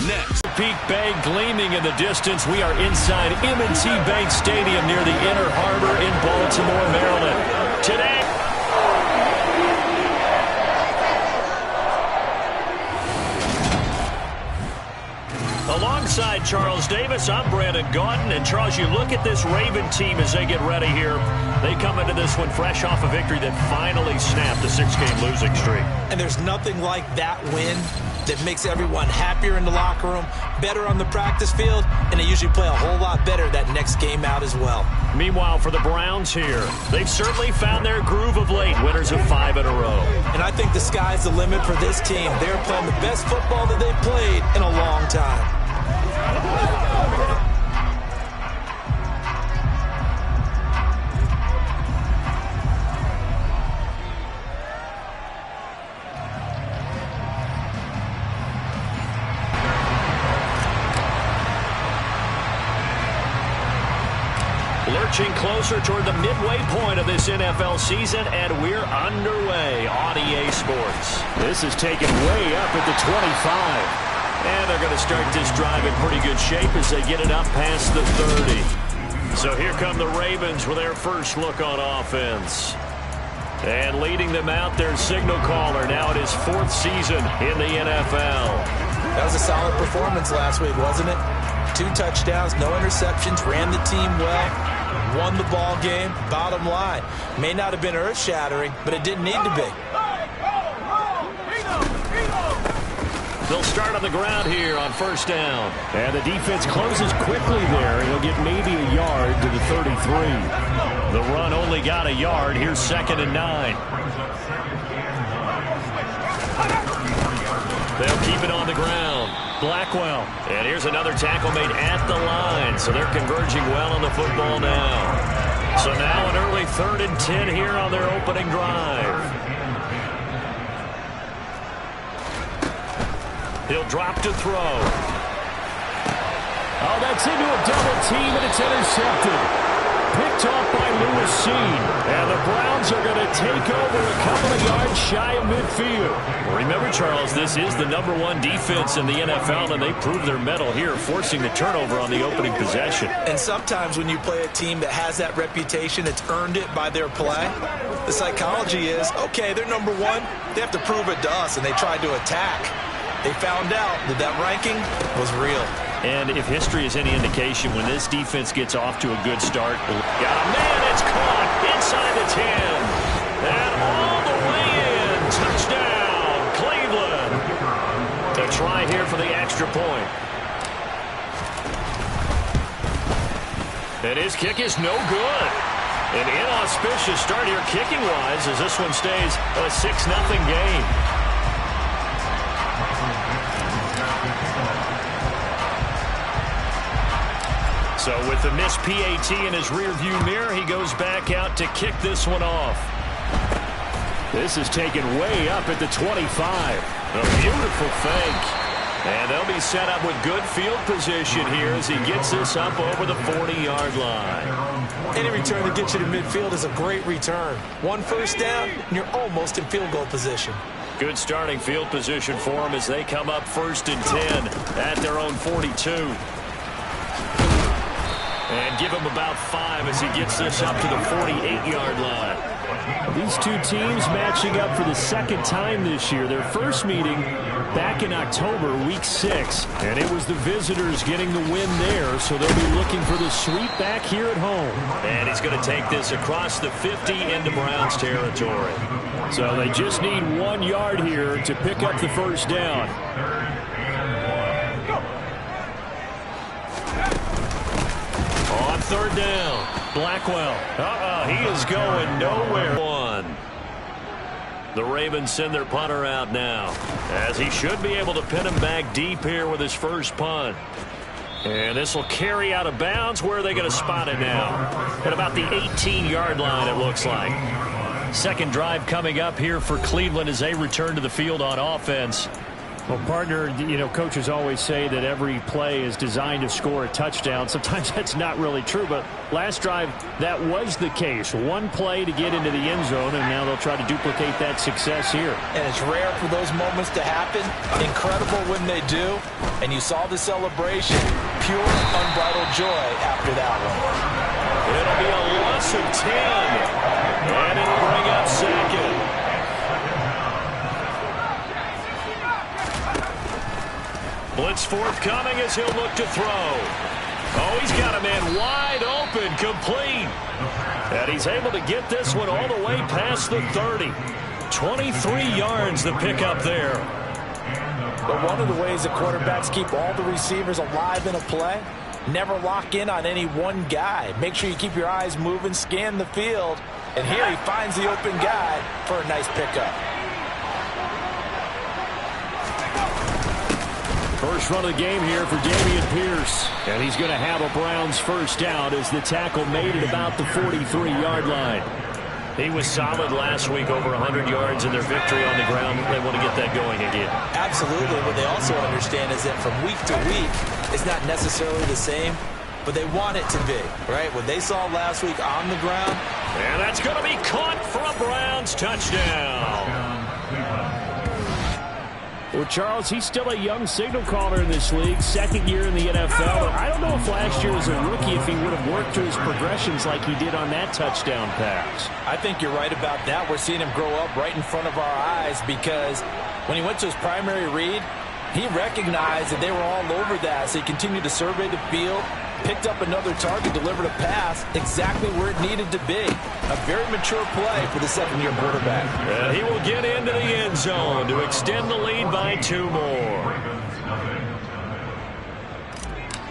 next. Peak Bay gleaming in the distance. We are inside M&T Bank Stadium near the Inner Harbor in Baltimore, Maryland. Today, alongside Charles Davis, I'm Brandon Gaudin. And Charles, you look at this Raven team as they get ready here. They come into this one fresh off a victory that finally snapped a 6-game losing streak. And there's nothing like that win that makes everyone happier in the locker room, better on the practice field, and they usually play a whole lot better that next game out as well. Meanwhile, for the Browns here, they've certainly found their groove of late, winners of 5 in a row. And I think the sky's the limit for this team. They're playing the best football that they've played in a long time. Lurching closer toward the midway point of this NFL season, and we're underway on EA Sports. This is taken way up at the 25. And they're going to start this drive in pretty good shape as they get it up past the 30. So here come the Ravens with their first look on offense. And leading them out, their signal caller now in his 4th season in the NFL. That was a solid performance last week, wasn't it? 2 touchdowns, no interceptions, ran the team well, won the ball game. Bottom line, may not have been earth-shattering, but it didn't need to be. They'll start on the ground here on first down. And the defense closes quickly there. He'll get maybe a yard to the 33. The run only got a yard. Here's 2nd and 9. They'll keep it on the ground. Blackwell. And here's another tackle made at the line. So they're converging well on the football now. So now an early 3rd and 10 here on their opening drive. He'll drop to throw. Oh, that's into a double team, and it's intercepted. Picked off by Lewis Cine. And the Browns are going to take over a couple of yards shy of midfield. Remember, Charles, this is the #1 defense in the NFL, and they proved their mettle here, forcing the turnover on the opening possession. And sometimes when you play a team that has that reputation, it's earned it by their play. The psychology is, okay, they're #1. They have to prove it to us, and they tried to attack. They found out that that ranking was real. And if history is any indication, when this defense gets off to a good start, got a man, it's caught inside the 10. And all the way in. Touchdown, Cleveland. To try here for the extra point. And his kick is no good. An inauspicious start here kicking-wise as this one stays a 6-0 game. So with the missed PAT in his rearview mirror, he goes back out to kick this one off. This is taken way up at the 25. A beautiful fake. And they'll be set up with good field position here as he gets this up over the 40-yard line. Any return that gets you to midfield is a great return. 1 first down, and you're almost in field goal position. Good starting field position for them as they come up 1st and 10 at their own 42. And give him about 5 as he gets this up to the 48-yard line. These two teams matching up for the 2nd time this year. Their first meeting back in October, week 6. And it was the visitors getting the win there, so they'll be looking for the sweep back here at home. And he's going to take this across the 50 into Browns territory. So they just need 1 yard here to pick up the first down. On 3rd down, Blackwell. He is going nowhere. The Ravens send their punter out now, as he should be able to pin him back deep here with his first punt. And this will carry out of bounds. Where are they going to spot it now? At about the 18-yard line, it looks like. Second drive coming up here for Cleveland as they return to the field on offense. Well, partner, you know, coaches always say that every play is designed to score a touchdown. Sometimes that's not really true, but last drive, that was the case. One play to get into the end zone, and now they'll try to duplicate that success here. And it's rare for those moments to happen. Incredible when they do. And you saw the celebration. Pure, unbridled joy after that one. It'll be a loss of 10. And it'll bring up second. Blitz forthcoming as he'll look to throw. Oh, he's got a man wide open, complete. And he's able to get this one all the way past the 30. 23 yards the pickup there. But one of the ways the quarterbacks keep all the receivers alive in a play, never lock in on any one guy. Make sure you keep your eyes moving, scan the field. And here he finds the open guy for a nice pickup. First run of the game here for Dameon Pierce. And he's going to have a Browns first down as the tackle made it about the 43-yard line. He was solid last week, over 100 yards in their victory on the ground. They want to get that going again. Absolutely. What they also understand is that from week to week, it's not necessarily the same, but they want it to be, right? What they saw last week on the ground. And that's going to be caught for a Browns touchdown. Well, Charles, he's still a young signal caller in this league, second year in the NFL. I don't know if last year as a rookie if he would have worked through his progressions like he did on that touchdown pass. I think you're right about that. We're seeing him grow up right in front of our eyes because when he went to his primary read, he recognized that they were all over that, so he continued to survey the field, picked up another target, delivered a pass exactly where it needed to be. A very mature play for the second-year quarterback. And he will get into the end zone to extend the lead by 2 more.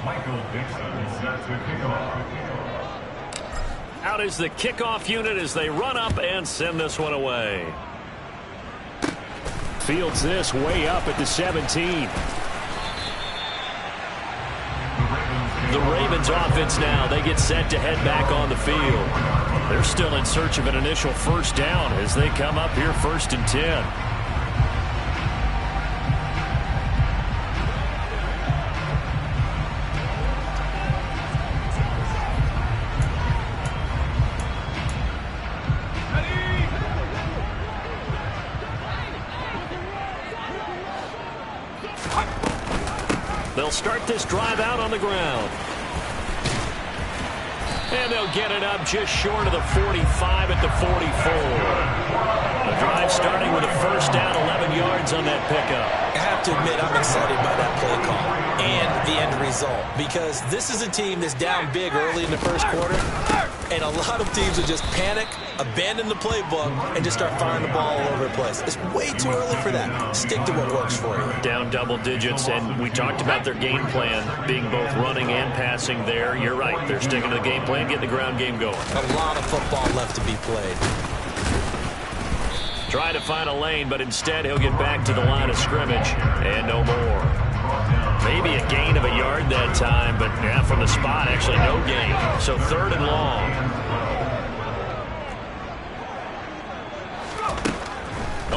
Michael Dixon set to kick off. Out is the kickoff unit as they run up and send this one away. Fields this way up at the 17. The Ravens offense now, they get set to head back on the field. They're still in search of an initial first down as they come up here 1st and 10. They'll start this drive out on the ground. And they'll get it up just short of the 45 at the 44. The drive starting with a first down, 11 yards on that pickup. I have to admit, I'm excited by that play call and the end result because this is a team that's down big early in the first quarter, and a lot of teams will just panic, abandon the playbook, and just start firing the ball all over the place. It's way too early for that. Stick to what works for you. Down double digits, and we talked about their game plan being both running and passing there. You're right. They're sticking to the game plan, getting the ground game going. A lot of football left to be played. Trying to find a lane, but instead he'll get back to the line of scrimmage and no more. Maybe a gain of a yard that time, but yeah, from the spot, actually no gain. So 3rd and long.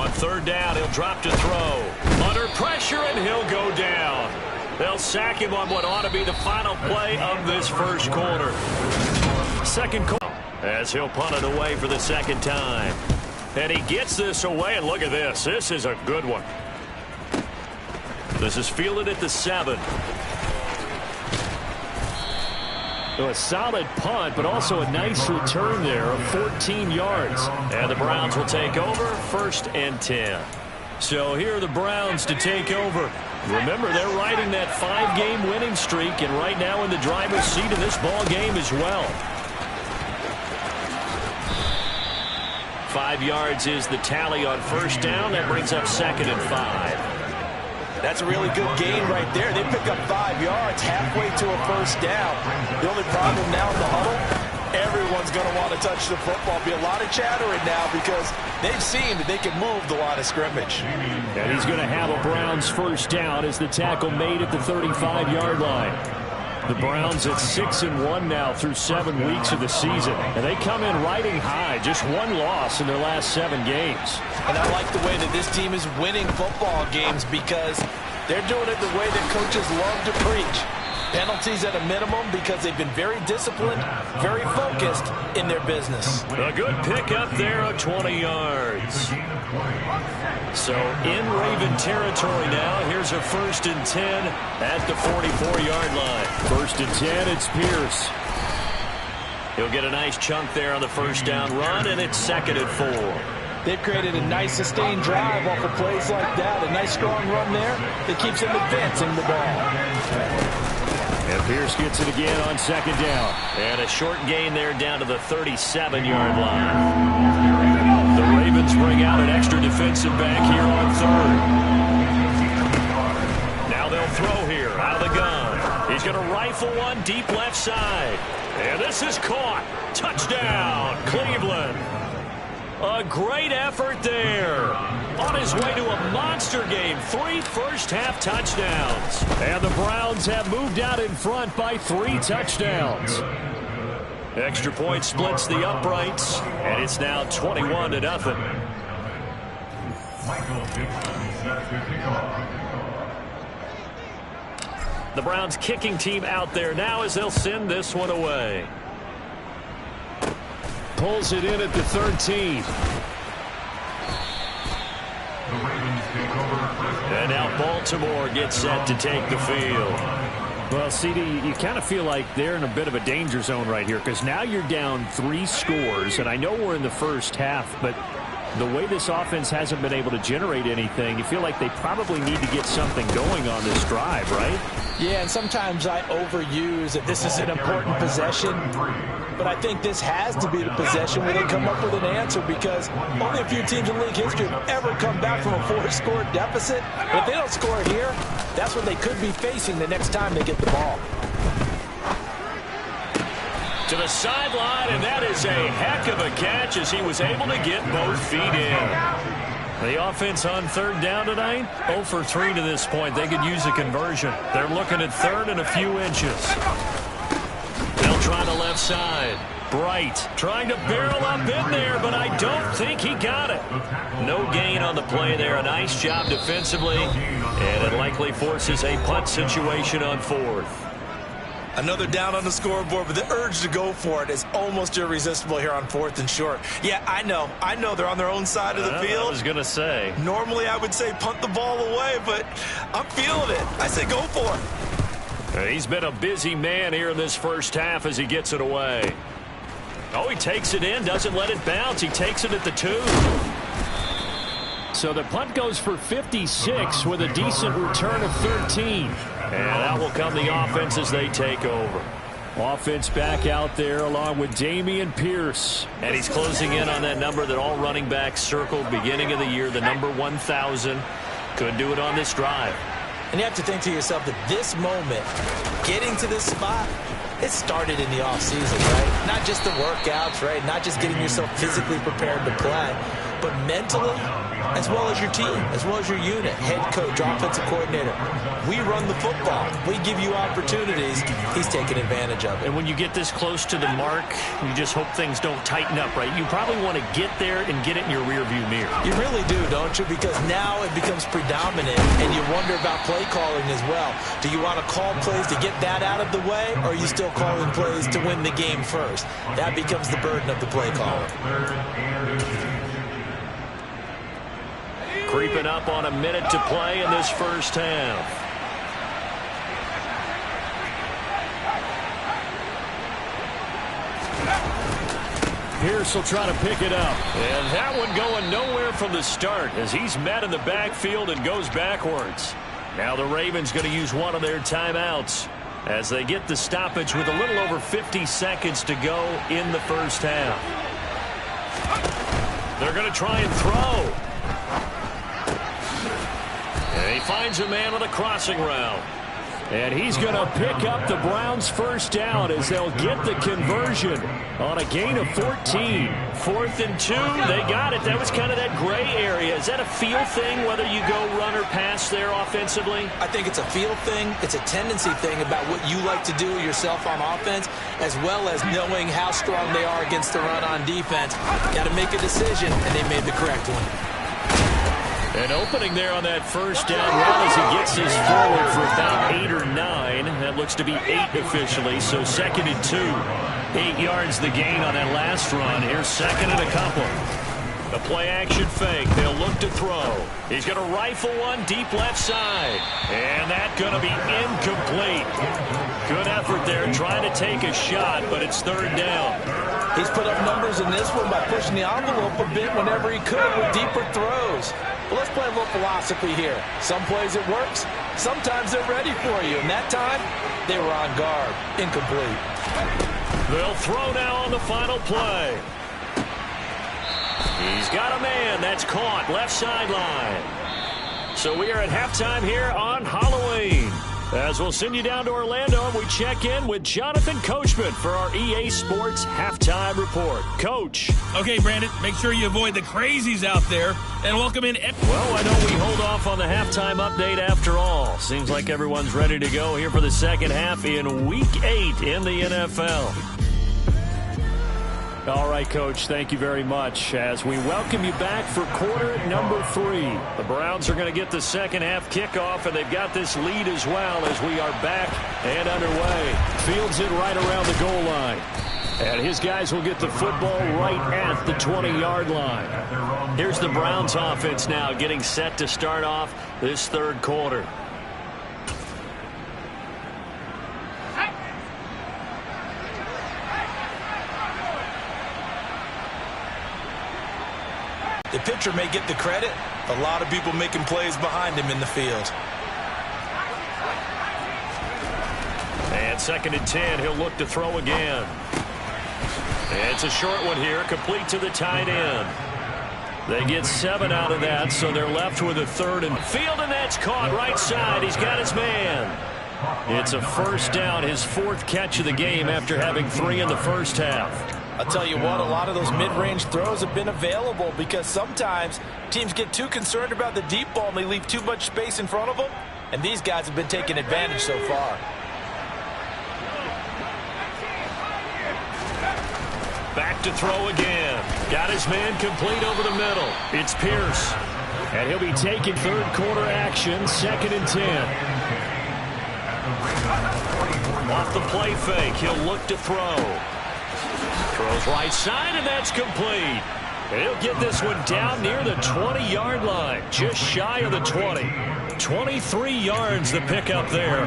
On 3rd down, he'll drop to throw. Under pressure, and he'll go down. They'll sack him on what ought to be the final play of this first quarter. Second quarter, as he'll punt it away for the second time. And he gets this away, and look at this. This is a good one. This is fielded at the 7. So a solid punt, but also a nice return there of 14 yards. And the Browns will take over 1st and 10. So here are the Browns to take over. Remember, they're riding that 5-game winning streak, and right now in the driver's seat of this ball game as well. 5 yards is the tally on first down. That brings up 2nd and 5. That's a really good gain right there. They pick up 5 yards halfway to a first down. The only problem now in the huddle, everyone's going to want to touch the football. Be a lot of chattering now because they've seen that they can move the line of scrimmage. And he's going to have a Browns first down as the tackle made at the 35-yard line. The Browns at 6-1 now through 7 weeks of the season. And they come in riding high. Just one loss in their last 7 games. And I like the way that this team is winning football games because they're doing it the way that coaches love to preach. Penalties at a minimum because they've been very disciplined, very focused in their business. A good pickup there of 20 yards. So in Raven territory now. Here's a 1st and 10 at the 44-yard line. 1st and 10, it's Pierce. He'll get a nice chunk there on the 1st down run, and it's 2nd and 4. They've created a nice sustained drive off of plays like that. A nice strong run there that keeps them advancing the ball. And Pierce gets it again on 2nd down. And a short gain there down to the 37-yard line. The Ravens bring out an extra defensive back here on 3rd. Now they'll throw here out of the gun. He's going to rifle one deep left side. And this is caught. Touchdown, Cleveland. A great effort there. On his way to a monster game. 3 first-half touchdowns. And the Browns have moved out in front by 3 touchdowns. Extra point splits the uprights. And it's now 21-0. Michael Vick set to kick off. The Browns kicking team out there now as they'll send this one away. Pulls it in at the 13. And now Baltimore gets set to take the field. Well, CD, you kind of feel like they're in a bit of a danger zone right here because now you're down 3 scores, and I know we're in the first half, but the way this offense hasn't been able to generate anything, you feel like they probably need to get something going on this drive, right? Yeah, and sometimes I overuse that this is an important possession, but I think this has to be the possession where they come up with an answer because only a few teams in league history have ever come back from a 4-score deficit. But if they don't score here, that's what they could be facing the next time they get the ball. To the sideline, and that is a heck of a catch as he was able to get both feet in. The offense on 3rd down tonight, 0 for 3 to this point. They could use a conversion. They're looking at 3rd and a few inches. They'll try the left side. Bright trying to barrel up in there, but I don't think he got it. No gain on the play there. A nice job defensively, and it likely forces a punt situation on 4th. Another down on the scoreboard, but the urge to go for it is almost irresistible here on 4th and short. Yeah, I know they're on their own side of the field. I was going to say. Normally I would say punt the ball away, but I'm feeling it. I say go for it. He's been a busy man here in this first half as he gets it away. Oh, he takes it in, doesn't let it bounce. He takes it at the 2. So the punt goes for 56 with a decent return of 13. And out will come the offense as they take over. Offense back out there along with Dameon Pierce. And he's closing in on that number that all running backs circled beginning of the year, the number 1,000. Could do it on this drive. And you have to think to yourself that this moment, getting to this spot, it started in the offseason, right? Not just the workouts, right? Not just getting yourself physically prepared to play, but mentally, as well as your team, as well as your unit, head coach, offensive coordinator. We run the football. We give you opportunities. He's taking advantage of it. And when you get this close to the mark, you just hope things don't tighten up, right? You probably want to get there and get it in your rearview mirror. You really do, don't you? Because now it becomes predominant, and you wonder about play calling as well. Do you want to call plays to get that out of the way, or are you still calling plays to win the game first? That becomes the burden of the play caller. Creeping up on a minute to play in this first half. Pierce will try to pick it up. And that one going nowhere from the start as he's met in the backfield and goes backwards. Now the Ravens going to use one of their timeouts as they get the stoppage with a little over 50 seconds to go in the first half. They're going to try and throw. And he finds a man on a crossing route. And he's going to pick up the Browns' first down as they'll get the conversion on a gain of 14. 4th and 2. They got it. That was kind of that gray area. Is that a feel thing, whether you go run or pass there offensively? I think it's a feel thing. It's a tendency thing about what you like to do yourself on offense, as well as knowing how strong they are against the run on defense. Got to make a decision, and they made the correct one. An opening there on that first down run as he gets this forward for about 8 or 9. That looks to be 8 officially, so 2nd and 2. 8 yards the gain on that last run. Here's 2nd and a couple. The play-action fake. They'll look to throw. He's going to rifle one deep left side. And that's going to be incomplete. Good effort there trying to take a shot, but it's 3rd down. He's put up numbers in this one by pushing the envelope a bit whenever he could with deeper throws. Well, let's play a little philosophy here. Some plays it works. Sometimes they're ready for you. And that time, they were on guard. Incomplete. They'll throw now on the final play. He's got a man. That's caught. Left sideline. So we are at halftime here on Halloween. As we'll send you down to Orlando, and we check in with Jonathan Coachman for our EA Sports Halftime Report. Coach. Okay, Brandon, make sure you avoid the crazies out there and welcome in. Well, I know we hold off on the halftime update after all. Seems like everyone's ready to go here for the second half in Week 8 in the NFL. All right, Coach, thank you very much as we welcome you back for quarter number 3. The Browns are going to get the second half kickoff, and they've got this lead as well as we are back and underway. Fields it right around the goal line. And his guys will get the football right at the 20-yard line. Here's the Browns offense now getting set to start off this third quarter. The pitcher may get the credit. A lot of people making plays behind him in the field. And 2nd and 10, he'll look to throw again. It's a short one here, complete to the tight end. They get 7 out of that, so they're left with a 3rd and field, and that's caught right side. He's got his man. It's a first down, his 4th catch of the game after having 3 in the first half. I'll tell you what, a lot of those mid-range throws have been available because sometimes teams get too concerned about the deep ball and they leave too much space in front of them, and these guys have been taking advantage so far. Back to throw again. Got his man complete over the middle. It's Pierce. And he'll be taking third quarter action, 2nd and 10. Off the play fake, he'll look to throw. Throws right side, and that's complete. And he'll get this one down near the 20-yard line, just shy of the 20. 23 yards the pickup there.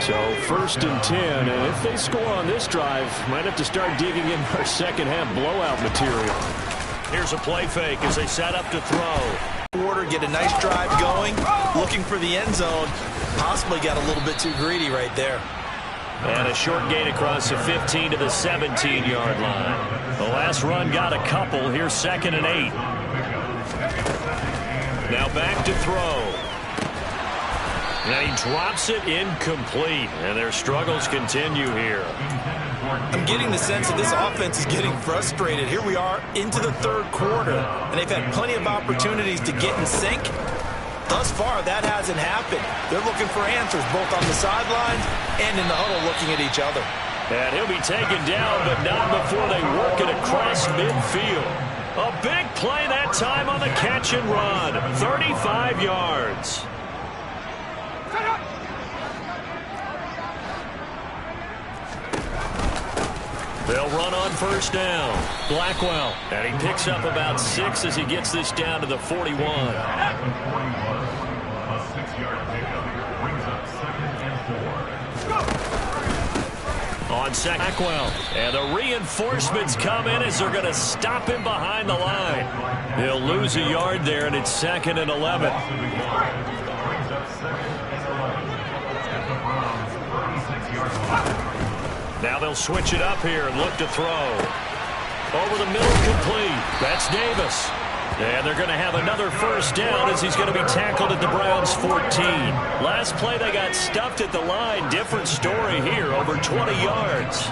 So 1st and 10, and if they score on this drive, might have to start digging in our second half blowout material. Here's a play fake as they set up to throw. Order, get a nice drive going, looking for the end zone. Possibly got a little bit too greedy right there. And a short gain across the 15 to the 17-yard line. The last run got a couple. Here's 2nd and 8. Now back to throw. Now he drops it incomplete, and their struggles continue here. I'm getting the sense that this offense is getting frustrated. Here we are into the third quarter, and they've had plenty of opportunities to get in sync. Thus far, that hasn't happened. They're looking for answers both on the sidelines and in the huddle looking at each other. And he'll be taken down, but not before they work it across midfield. A big play that time on the catch and run. 35 yards. They'll run on first down. Blackwell. And he picks up about 6 as he gets this down to the 41. A 6-yard pickup brings up 2nd and 4. On second, Blackwell. And the reinforcements come in as they're going to stop him behind the line. He'll lose a yard there, and it's 2nd and 11. Brings up 2nd and 11 at the Browns' 36-yard line. Now they'll switch it up here and look to throw. Over the middle, complete. That's Davis. And they're going to have another first down as he's going to be tackled at the Browns' 14. Last play, they got stuffed at the line. Different story here, over 20 yards.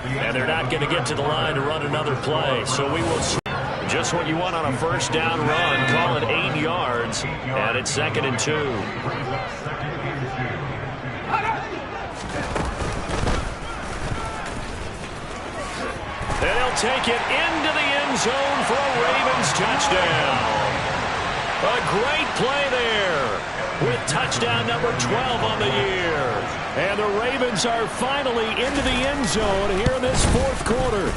And they're not going to get to the line to run another play. So we will see just what you want on a first down run. Call it 8 yards. And it's 2nd and 2. And they'll take it into the end zone for a Ravens touchdown. A great play there with touchdown number 12 on the year. And the Ravens are finally into the end zone here in this fourth quarter.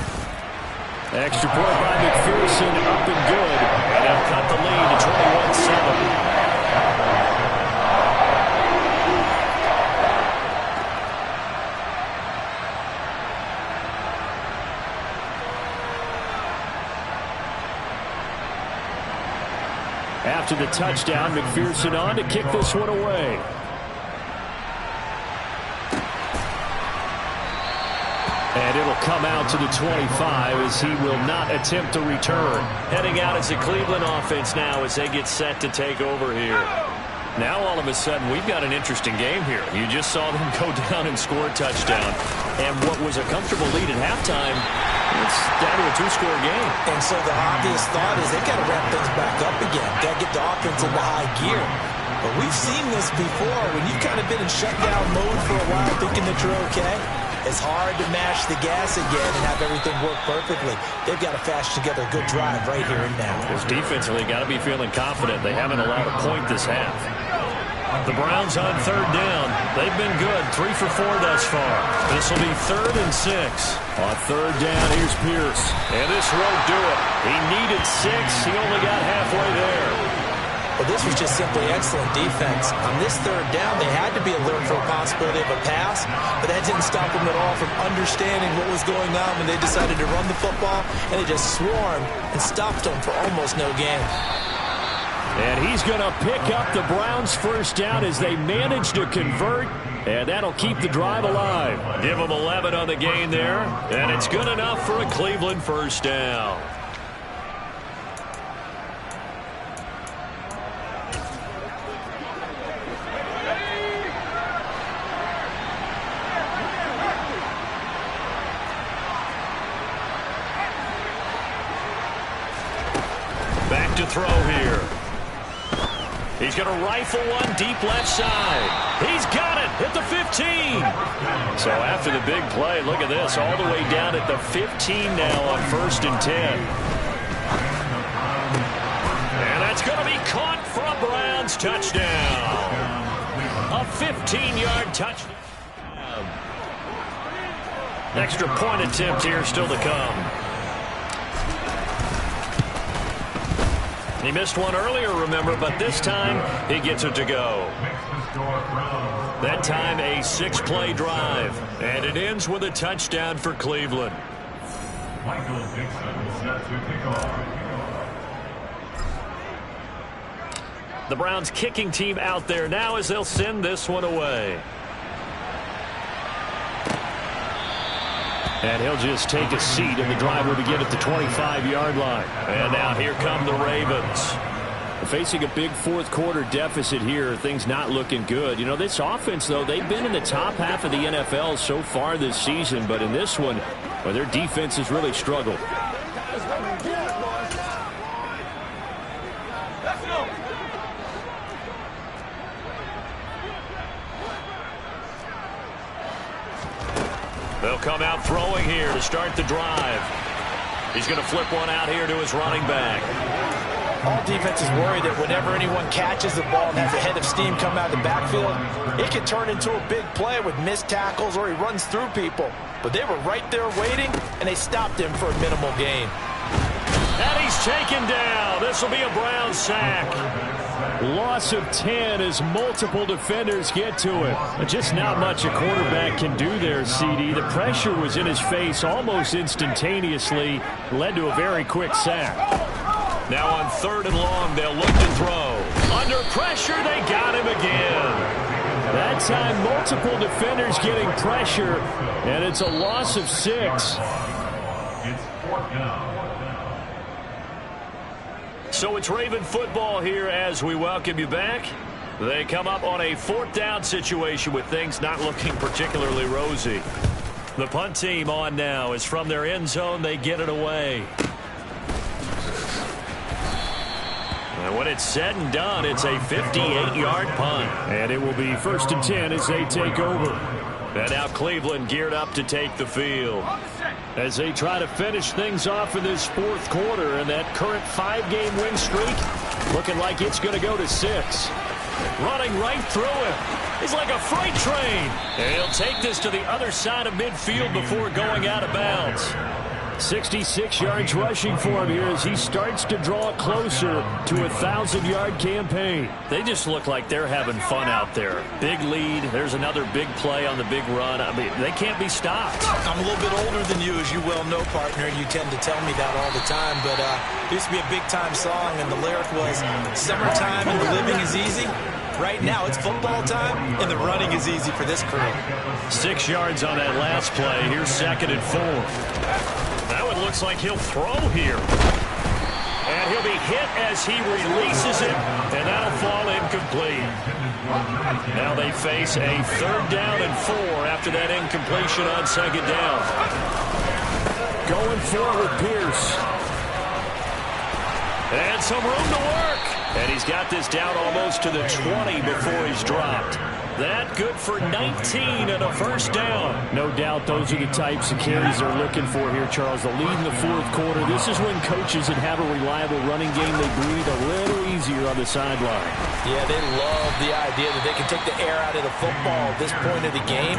Extra point by McPherson, up and good. And they'll cut the lead to 21-7. After the touchdown, McPherson on to kick this one away. And it'll come out to the 25 as he will not attempt to return. Heading out as the Cleveland offense now as they get set to take over here. Now all of a sudden we've got an interesting game here. You just saw them go down and score a touchdown. And what was a comfortable lead at halftime, it's down to a 2-score game. And so the obvious thought is they've got to ramp things back up again. Got to get the offense into high gear. But we've seen this before. When you've kind of been in shutdown mode for a while thinking that you're okay, it's hard to mash the gas again and have everything work perfectly. They've got to fashion together a good drive right here and now. Because defensively, got to be feeling confident. They haven't allowed a point this half. The Browns on third down. They've been good. 3 for 4 thus far. This will be 3rd and 6. On third down, here's Pierce. And this won't do it. He needed 6. He only got halfway there. Well, this was just simply excellent defense. On this third down, they had to be alert for a possibility of a pass, but that didn't stop them at all from understanding what was going on when they decided to run the football, and they just swarmed and stopped them for almost no gain. And he's going to pick up the Browns' first down as they manage to convert, and that'll keep the drive alive. Give them 11 on the gain there, and it's good enough for a Cleveland first down. Back to throw here. He's going to rifle one deep left side. He's got it at the 15. So after the big play, look at this, all the way down at the 15 now on 1st and 10. And that's going to be caught for a Browns touchdown. A 15-yard touchdown. Extra point attempt here still to come. He missed one earlier, remember, but this time he gets it to go. That time a 6-play drive, and it ends with a touchdown for Cleveland. Michael Dixon set to kick off. The Browns kicking team out there now as they'll send this one away. And he'll just take a seat, and the drive will begin at the 25-yard line. And now here come the Ravens. Facing a big fourth quarter deficit here, things not looking good. You know, this offense, though, they've been in the top half of the NFL so far this season, but in this one, well, their defense has really struggled. They'll come out throwing here to start the drive. He's going to flip one out here to his running back. All defenses worry that whenever anyone catches the ball and has a head of steam come out of the backfield, it can turn into a big play with missed tackles or he runs through people. But they were right there waiting, and they stopped him for a minimal gain. And he's taken down. This will be a Brown sack. Loss of 10 as multiple defenders get to it. Just not much a quarterback can do there, CD. The pressure was in his face almost instantaneously. Led to a very quick sack. Now on 3rd and long, they'll look to throw. Under pressure, they got him again. That time, multiple defenders getting pressure, and it's a loss of 6. It's 4th down. So it's Raven football here as we welcome you back. They come up on a 4th down situation with things not looking particularly rosy. The punt team on now is from their end zone. They get it away. And when it's said and done, it's a 58-yard punt. And it will be 1st and 10 as they take over. And now Cleveland geared up to take the field. As they try to finish things off in this 4th quarter, and that current 5-game win streak looking like it's going to go to 6. Running right through him. He's like a freight train. And he'll take this to the other side of midfield before going out of bounds. 66 yards rushing for him here as he starts to draw closer to a 1,000-yard campaign. They just look like they're having fun out there. Big lead. There's another big play on the big run. I mean, they can't be stopped. I'm a little bit older than you, as you well know, partner, and you tend to tell me that all the time. But it used to be a big-time song, and the lyric was, "Summertime and the living is easy." Right now, it's football time, and the running is easy for this crew. 6 yards on that last play. Here's 2nd and 4. That one looks like he'll throw here. And he'll be hit as he releases it, and that'll fall incomplete. Now they face a 3rd down and 4 after that incompletion on 2nd down. Going forward, Pierce. And some room to work. And he's got this down almost to the 20 before he's dropped. That good for 19 and a 1st down. No doubt those are the types of carries they're looking for here, Charles. The lead in the 4th quarter. This is when coaches that have a reliable running game, they breathe a little easier on the sideline. Yeah, they love the idea that they can take the air out of the football at this point of the game.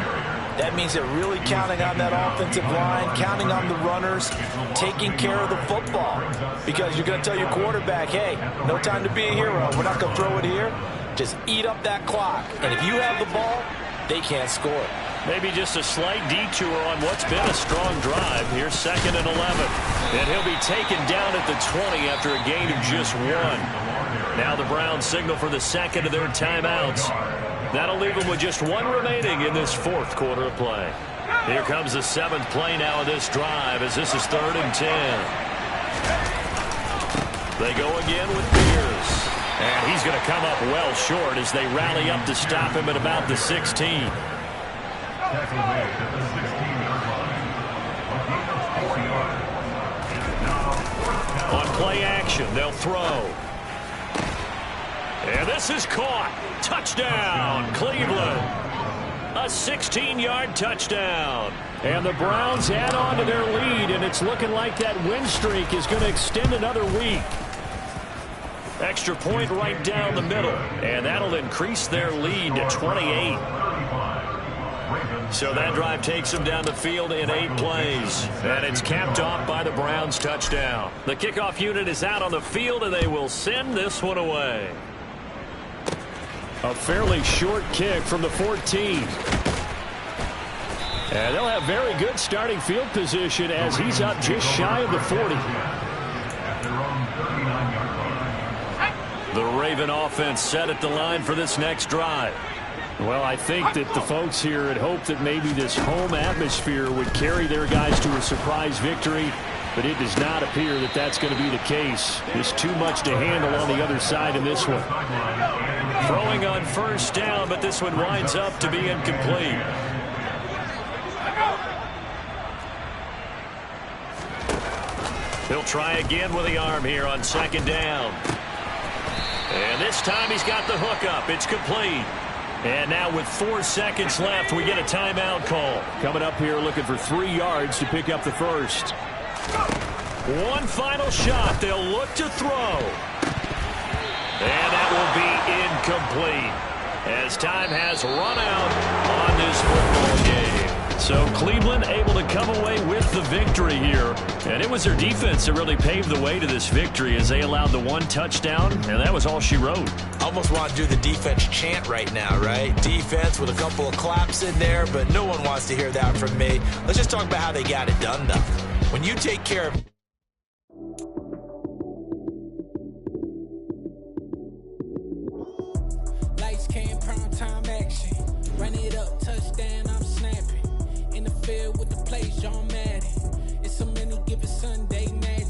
That means they're really counting on that offensive line, counting on the runners, taking care of the football. Because you're going to tell your quarterback, hey, no time to be a hero. We're not going to throw it here. Just eat up that clock. And if you have the ball, they can't score. Maybe just a slight detour on what's been a strong drive. Here's 2nd and 11. And he'll be taken down at the 20 after a gain of just 1. Now the Browns signal for the 2nd of their timeouts. That'll leave them with just 1 remaining in this 4th quarter of play. Here comes the 7th play now of this drive as this is 3rd and 10. They go again with Pierce. And he's going to come up well short as they rally up to stop him at about the 16. Tackle made at the 16-yard line. A gain of 4 yards. It's now 4th down. On play action, they'll throw. And this is caught. Touchdown, Cleveland. A 16-yard touchdown. And the Browns add on to their lead, and it's looking like that win streak is going to extend another week. Extra point right down the middle, and that'll increase their lead to 28. So that drive takes them down the field in 8 plays, and it's capped off by the Browns' touchdown. The kickoff unit is out on the field, and they will send this one away. A fairly short kick from the 14. And they'll have very good starting field position as he's up just shy of the 40. The Raven offense set at the line for this next drive. Well, I think that the folks here had hoped that maybe this home atmosphere would carry their guys to a surprise victory, but it does not appear that that's going to be the case. There's too much to handle on the other side in this one. Throwing on 1st down, but this one winds up to be incomplete. He'll try again with the arm here on 2nd down. And this time he's got the hook up. It's complete. And now with 4 seconds left, we get a timeout call. Coming up here looking for 3 yards to pick up the 1st. One final shot. They'll look to throw. And that will be incomplete as time has run out on this football game. So Cleveland able to come away with the victory here. And it was their defense that really paved the way to this victory as they allowed the 1 touchdown, and that was all she wrote. Almost want to do the defense chant right now, right? Defense with a couple of claps in there, but no one wants to hear that from me. Let's just talk about how they got it done, though. When you take care of